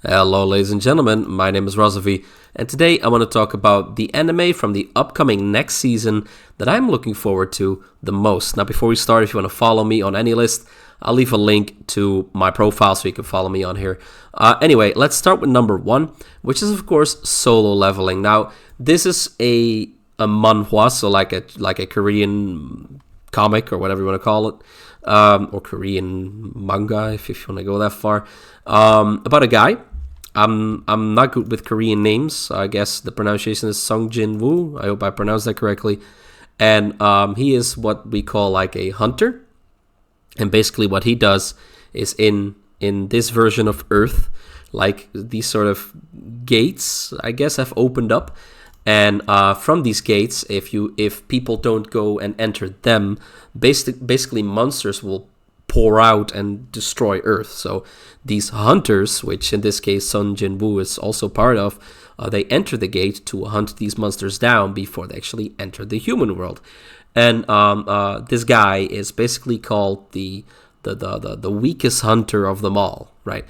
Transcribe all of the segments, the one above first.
Hello, ladies and gentlemen. My name is Razovy, and today I want to talk about the anime from the upcoming next season that I'm looking forward to the most. Now, before we start, if you want to follow me on any list, I'll leave a link to my profile so you can follow me on here. Anyway, let's start with number one, which is, of course, Solo Leveling. Now, this is a manhwa, so like a Korean comic or whatever you want to call it, or Korean manga if you want to go that far, about a guy. I'm not good with Korean names. I guess the pronunciation is Sung Jin Woo. I hope I pronounced that correctly. And he is what we call like a hunter. And basically what he does is in this version of Earth, like these sort of gates, I guess, have opened up. And from these gates, if people don't go and enter them, basically monsters will pour out and destroy Earth. So these hunters, which in this case Sun Jin-woo is also part of, they enter the gate to hunt these monsters down before they actually enter the human world. And this guy is basically called the weakest hunter of them all, right?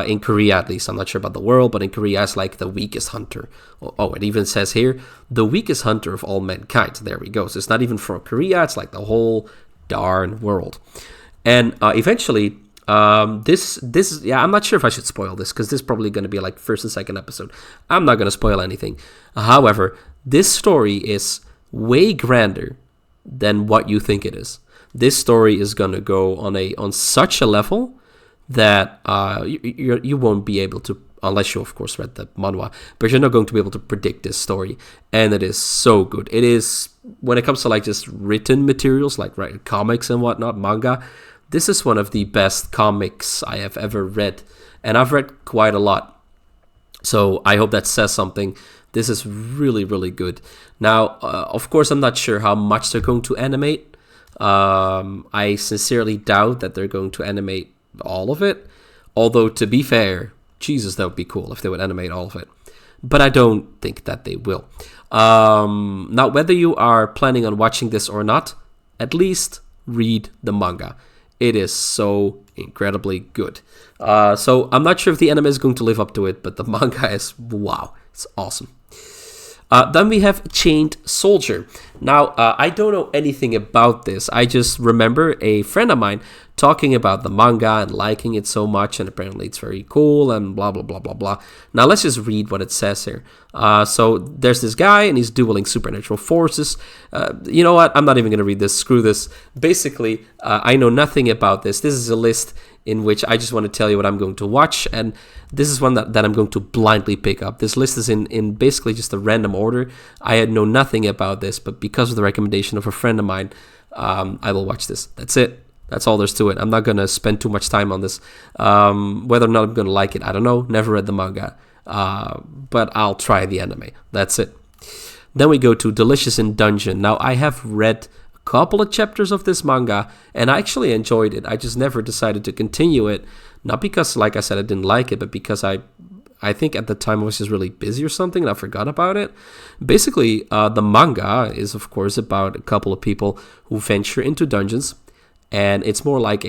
In Korea, at least. I'm not sure about the world, but in Korea, it's like the weakest hunter. Oh, it even says here, the weakest hunter of all mankind. There we go. So it's not even for Korea, it's like the whole darn world. And eventually, this I'm not sure if I should spoil this, because this is probably going to be like first and second episode. I'm not going to spoil anything. However, this story is way grander than what you think it is. This story is going to go on such a level that you won't be able to, unless you of course read the manhwa, but you're not going to be able to predict this story. And it is so good. It is, when it comes to like just written materials, like comics and whatnot, manga, this is one of the best comics I have ever read, and I've read quite a lot. So I hope that says something. This is really, really good. Now, of course, I'm not sure how much they're going to animate. I sincerely doubt that they're going to animate all of it. Although, to be fair, Jesus, that would be cool if they would animate all of it. But I don't think that they will. Now, whether you are planning on watching this or not, at least read the manga. It is so incredibly good. So I'm not sure if the anime is going to live up to it, but the manga is, wow, it's awesome. Then we have Chained Soldier. Now, I don't know anything about this. I just remember a friend of mine talking about the manga and liking it so much, and apparently it's very cool and blah, blah, blah, blah, blah. Now, let's just read what it says here. So there's this guy, and he's dueling supernatural forces. You know what? I'm not even going to read this. Screw this. Basically, I know nothing about this. This is a list in which I just want to tell you what I'm going to watch, and this is one that I'm going to blindly pick up. This list is in basically just a random order. I know nothing about this, but because of the recommendation of a friend of mine, I will watch this. That's it. That's all there's to it. I'm not going to spend too much time on this. Whether or not I'm going to like it, I don't know. Never read the manga, but I'll try the anime. That's it. Then we go to Delicious in Dungeon. Now, I have read couple of chapters of this manga, and I actually enjoyed it. I just never decided to continue it, not because, like I said, I didn't like it, but because I think at the time I was just really busy or something, and I forgot about it. Basically, the manga is, of course, about a couple of people who venture into dungeons, and it's more like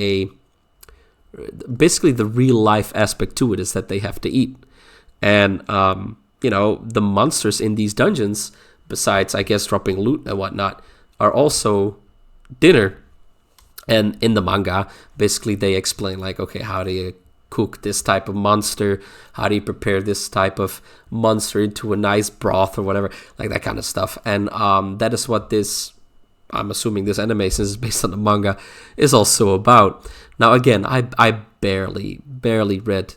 basically the real life aspect to it is that they have to eat. And, the monsters in these dungeons, besides, I guess, dropping loot and whatnot, are also dinner. And in the manga, basically they explain like, okay, how do you cook this type of monster? How do you prepare this type of monster into a nice broth or whatever? Like that kind of stuff. And that is what this, I'm assuming this anime, since it's based on the manga, is also about. Now again, I barely read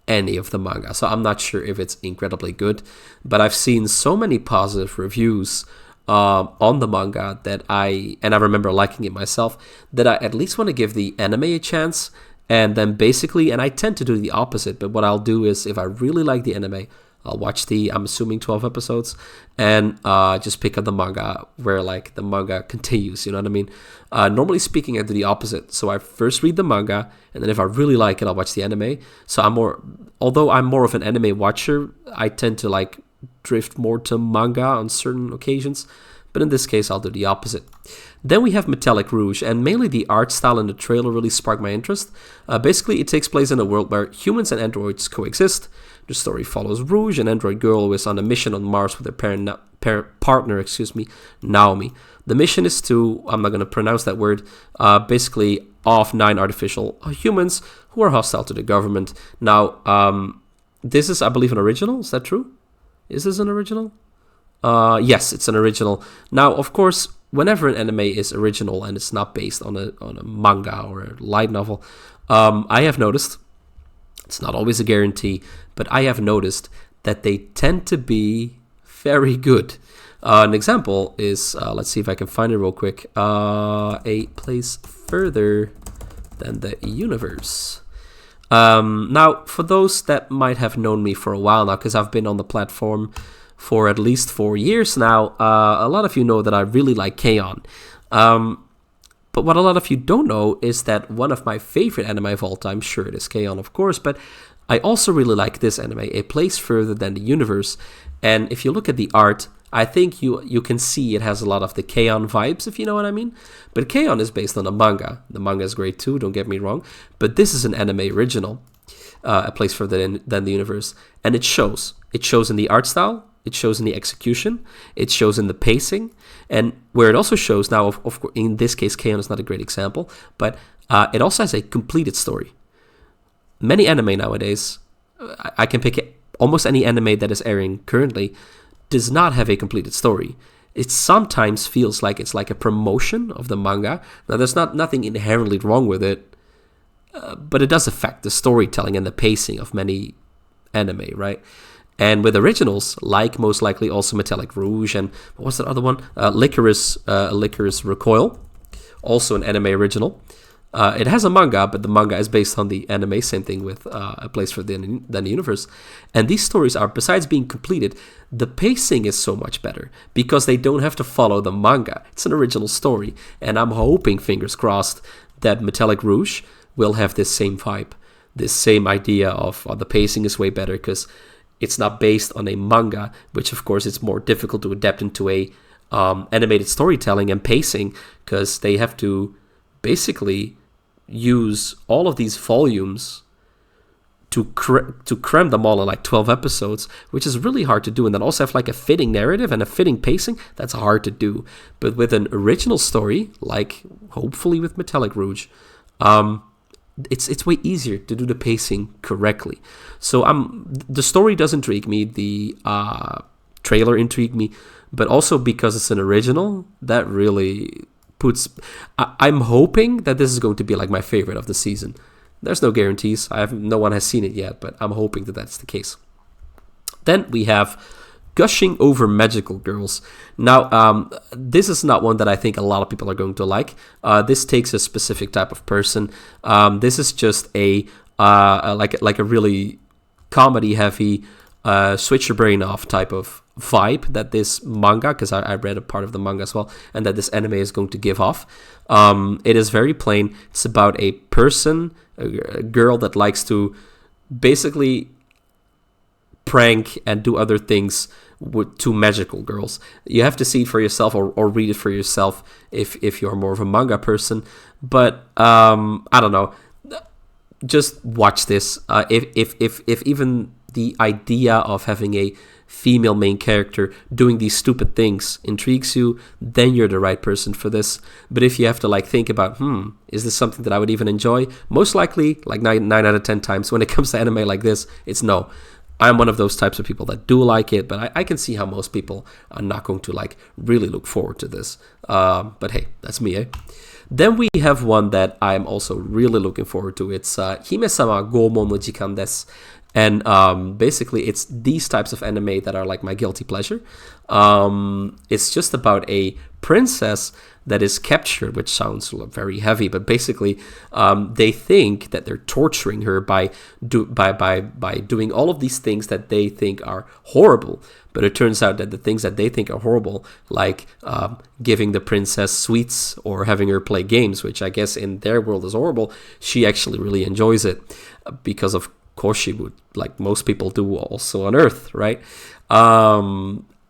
any of the manga, so I'm not sure if it's incredibly good, but I've seen so many positive reviews on the manga that I remember liking it myself, that I at least want to give the anime a chance. And then basically, and I tend to do the opposite, but what I'll do is, if I really like the anime, I'll watch I'm assuming 12 episodes, and just pick up the manga where like the manga continues, you know what I mean? Normally speaking, I do the opposite. So I first read the manga, and then if I really like it, I'll watch the anime. So although I'm more of an anime watcher, I tend to like drift more to manga on certain occasions. but in this case I'll do the opposite. Then we have Metallic Rouge, and mainly the art style in the trailer really sparked my interest. Basically, it takes place in a world where humans and androids coexist. The story follows Rouge, an android girl who is on a mission on Mars with her partner, Naomi. The mission is to, I'm not going to pronounce that word, basically off 9 artificial humans who are hostile to the government. Now, this is, I believe, an original. Is that true? Is this an original? Yes, it's an original. Now, of course, whenever an anime is original and it's not based on a manga or a light novel, I have noticed, it's not always a guarantee, but I have noticed that they tend to be very good. An example is, let's see if I can find it real quick, A Place Further Than the Universe. Now, for those that might have known me for a while now, because I've been on the platform for at least 4 years now, a lot of you know that I really like K-On! But what a lot of you don't know is that one of my favorite anime of all time, sure it is K-On! Of course, but I also really like this anime, A Place Further Than the Universe. And if you look at the art, I think you can see it has a lot of the K-On! Vibes, if you know what I mean. But K-On! Is based on a manga. The manga is great too, don't get me wrong. But this is an anime original, A Place Further Than the Universe. And it shows. It shows in the art style. It shows in the execution. It shows in the pacing. And where it also shows, now, of course, in this case, K-On! Is not a great example, but it also has a completed story. Many anime nowadays, I can pick almost any anime that is airing currently, does not have a completed story. It sometimes feels like it's like a promotion of the manga. Now, there's nothing inherently wrong with it, but it does affect the storytelling and the pacing of many anime, right? And with originals, like most likely also Metallic Rouge and what was that other one? Licorice Recoil, also an anime original. It has a manga, but the manga is based on the anime. Same thing with A Place Further Than the Universe. And these stories are, besides being completed, the pacing is so much better because they don't have to follow the manga. It's an original story. And I'm hoping, fingers crossed, that Metallic Rouge will have this same vibe, this same idea of the pacing is way better because it's not based on a manga, which of course it's more difficult to adapt into a animated storytelling and pacing because they have to basically use all of these volumes to cram them all in like 12 episodes, which is really hard to do. And then also have like a fitting narrative and a fitting pacing. That's hard to do. But with an original story, like hopefully with Metallic Rouge, it's way easier to do the pacing correctly. So the story does intrigue me, the trailer intrigued me, but also because it's an original, that really puts... I'm hoping that this is going to be like my favorite of the season. There's no guarantees. No one has seen it yet, but I'm hoping that that's the case. Then we have Gushing Over Magical Girls. Now, this is not one that I think a lot of people are going to like. This takes a specific type of person. This is just a really comedy-heavy, switch your brain off type of vibe that this manga, because I read a part of the manga as well, and that this anime is going to give off. It is very plain. It's about a person, a girl that likes to basically prank and do other things with two magical girls. You have to see it for yourself or read it for yourself if you're more of a manga person. But I don't know. Just watch this. If even the idea of having a female main character doing these stupid things intrigues you, then you're the right person for this. But if you have to think about, is this something that I would even enjoy? Most likely, like 9 out of 10 times when it comes to anime like this, it's no. I'm one of those types of people that do like it, but I can see how most people are not going to really look forward to this. But hey, that's me, eh? Then we have one that I'm also really looking forward to. It's Hime-sama Goumon no Jikan desu. And basically, it's these types of anime that are like my guilty pleasure. It's just about a princess that is captured, which sounds very heavy, but basically, they think that they're torturing her by doing all of these things that they think are horrible. But it turns out that the things that they think are horrible, like giving the princess sweets or having her play games, which I guess in their world is horrible, she actually really enjoys it because of course she would, like most people do also on Earth, right?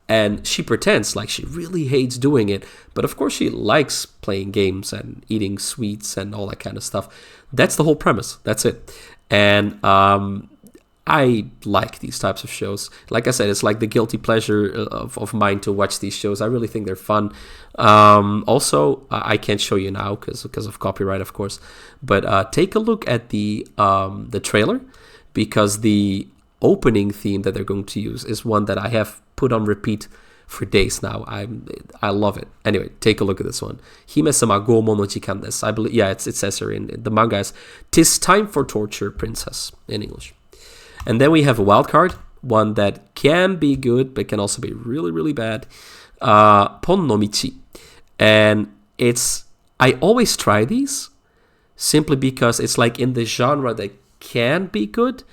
And she pretends like she really hates doing it, but of course she likes playing games and eating sweets and all that kind of stuff. That's the whole premise. That's it. And I like these types of shows. Like I said, it's like the guilty pleasure of mine to watch these shows. I really think they're fun. Also, I can't show you now because of copyright, of course. But take a look at the trailer, because the opening theme that they're going to use is one that I have put on repeat for days now. I love it. Anyway, take a look at this one. Hime-sama Goumon no Jikan desu. I believe, yeah, it says here in the manga is "'Tis time for torture, princess" in English. And then we have a wild card, one that can be good but can also be really, really bad. Pon no Michi. And I always try these simply because it's like in the genre that can be good.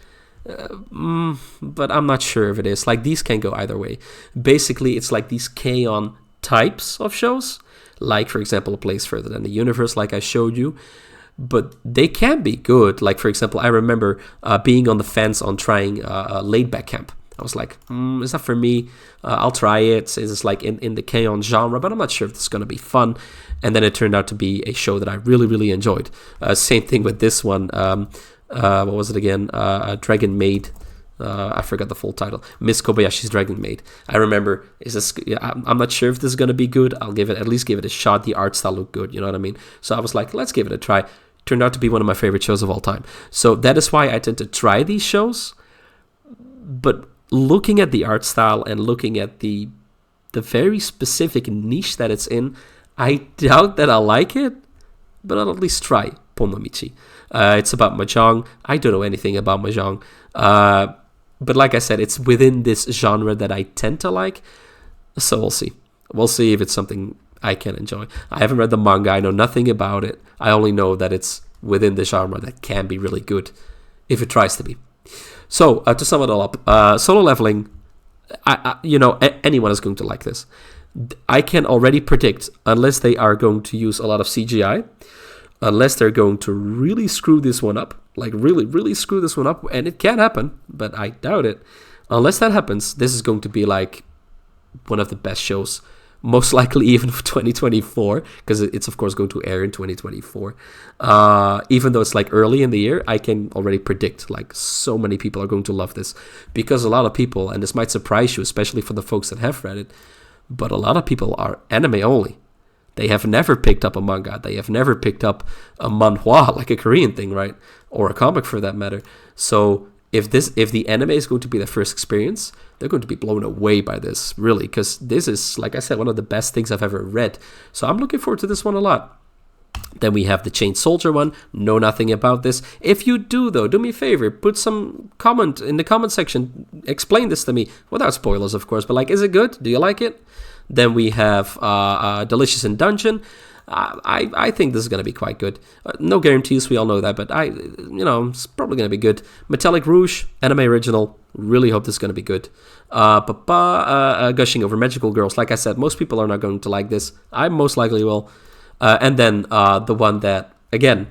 But I'm not sure if it is. Like, these can go either way. Basically, it's like these K-on! Types of shows. Like, for example, A Place Further Than the Universe, like I showed you. But they can be good. Like, for example, I remember being on the fence on trying Laid Back Camp. I was like, it's not for me. I'll try it. It's like in the K-on! Genre, but I'm not sure if this is going to be fun. And then it turned out to be a show that I really, really enjoyed. Same thing with this one. What was it again? Dragon Maid. I forgot the full title. Miss Kobayashi's Dragon Maid. I remember. I'm not sure if this is going to be good. I'll at least give it a shot. The art style looked good. You know what I mean? So I was like, let's give it a try. Turned out to be one of my favorite shows of all time. So that is why I tend to try these shows. But looking at the art style and looking at the very specific niche that it's in, I doubt that I'll like it. But I'll at least try Pon no Michi. It's about Mahjong. I don't know anything about Mahjong. But like I said, it's within this genre that I tend to like. So we'll see. We'll see if it's something I can enjoy. I haven't read the manga. I know nothing about it. I only know that it's within the genre that can be really good if it tries to be. So to sum it all up, Solo Leveling, anyone is going to like this. I can already predict, unless they are going to use a lot of CGI, unless they're going to really screw this one up, like really, really screw this one up, and it can happen, but I doubt it. Unless that happens, this is going to be like one of the best shows, most likely even of 2024, because it's of course going to air in 2024. Even though it's like early in the year, I can already predict like so many people are going to love this, because a lot of people, and this might surprise you, especially for the folks that have read it, but a lot of people are anime only. They have never picked up a manga. They have never picked up a manhwa, like a Korean thing, right? Or a comic for that matter. So if the anime is going to be their first experience, they're going to be blown away by this, really, because this is, like I said, one of the best things I've ever read. So I'm looking forward to this one a lot. Then we have the Chained Soldier one. Know nothing about this. If you do, though, do me a favor. Put some comment in the comment section. Explain this to me. Without spoilers, of course. But, like, is it good? Do you like it? Then we have Delicious in Dungeon. I think this is going to be quite good. No guarantees, we all know that, but it's probably going to be good. Metallic Rouge, anime original. Really hope this is going to be good. Gushing over Magical Girls. Like I said, most people are not going to like this. I most likely will. And then the one that, again,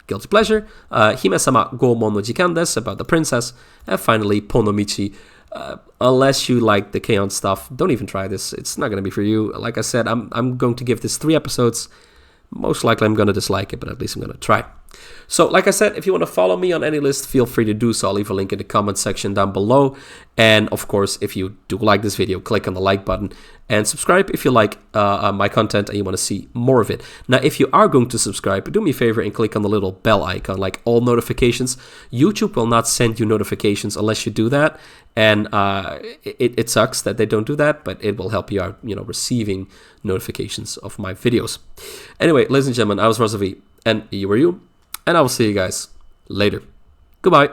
guilty pleasure, Hime-sama Goumon no Jikan desu, about the princess. And finally, Pon no Michi. Unless you like the K-on! Stuff, don't even try this. It's not going to be for you. Like I said, I'm going to give this 3 episodes. Most likely I'm going to dislike it, but at least I'm going to try. So, like I said, if you want to follow me on any list, feel free to do so. I'll leave a link in the comment section down below. And, of course, if you do like this video, click on the like button. And subscribe if you like my content and you want to see more of it. Now, if you are going to subscribe, do me a favor and click on the little bell icon, like all notifications. YouTube will not send you notifications unless you do that. And it sucks that they don't do that, but it will help you out, receiving notifications of my videos. Anyway, ladies and gentlemen, I was Razovy, and you were you. And I will see you guys later. Goodbye.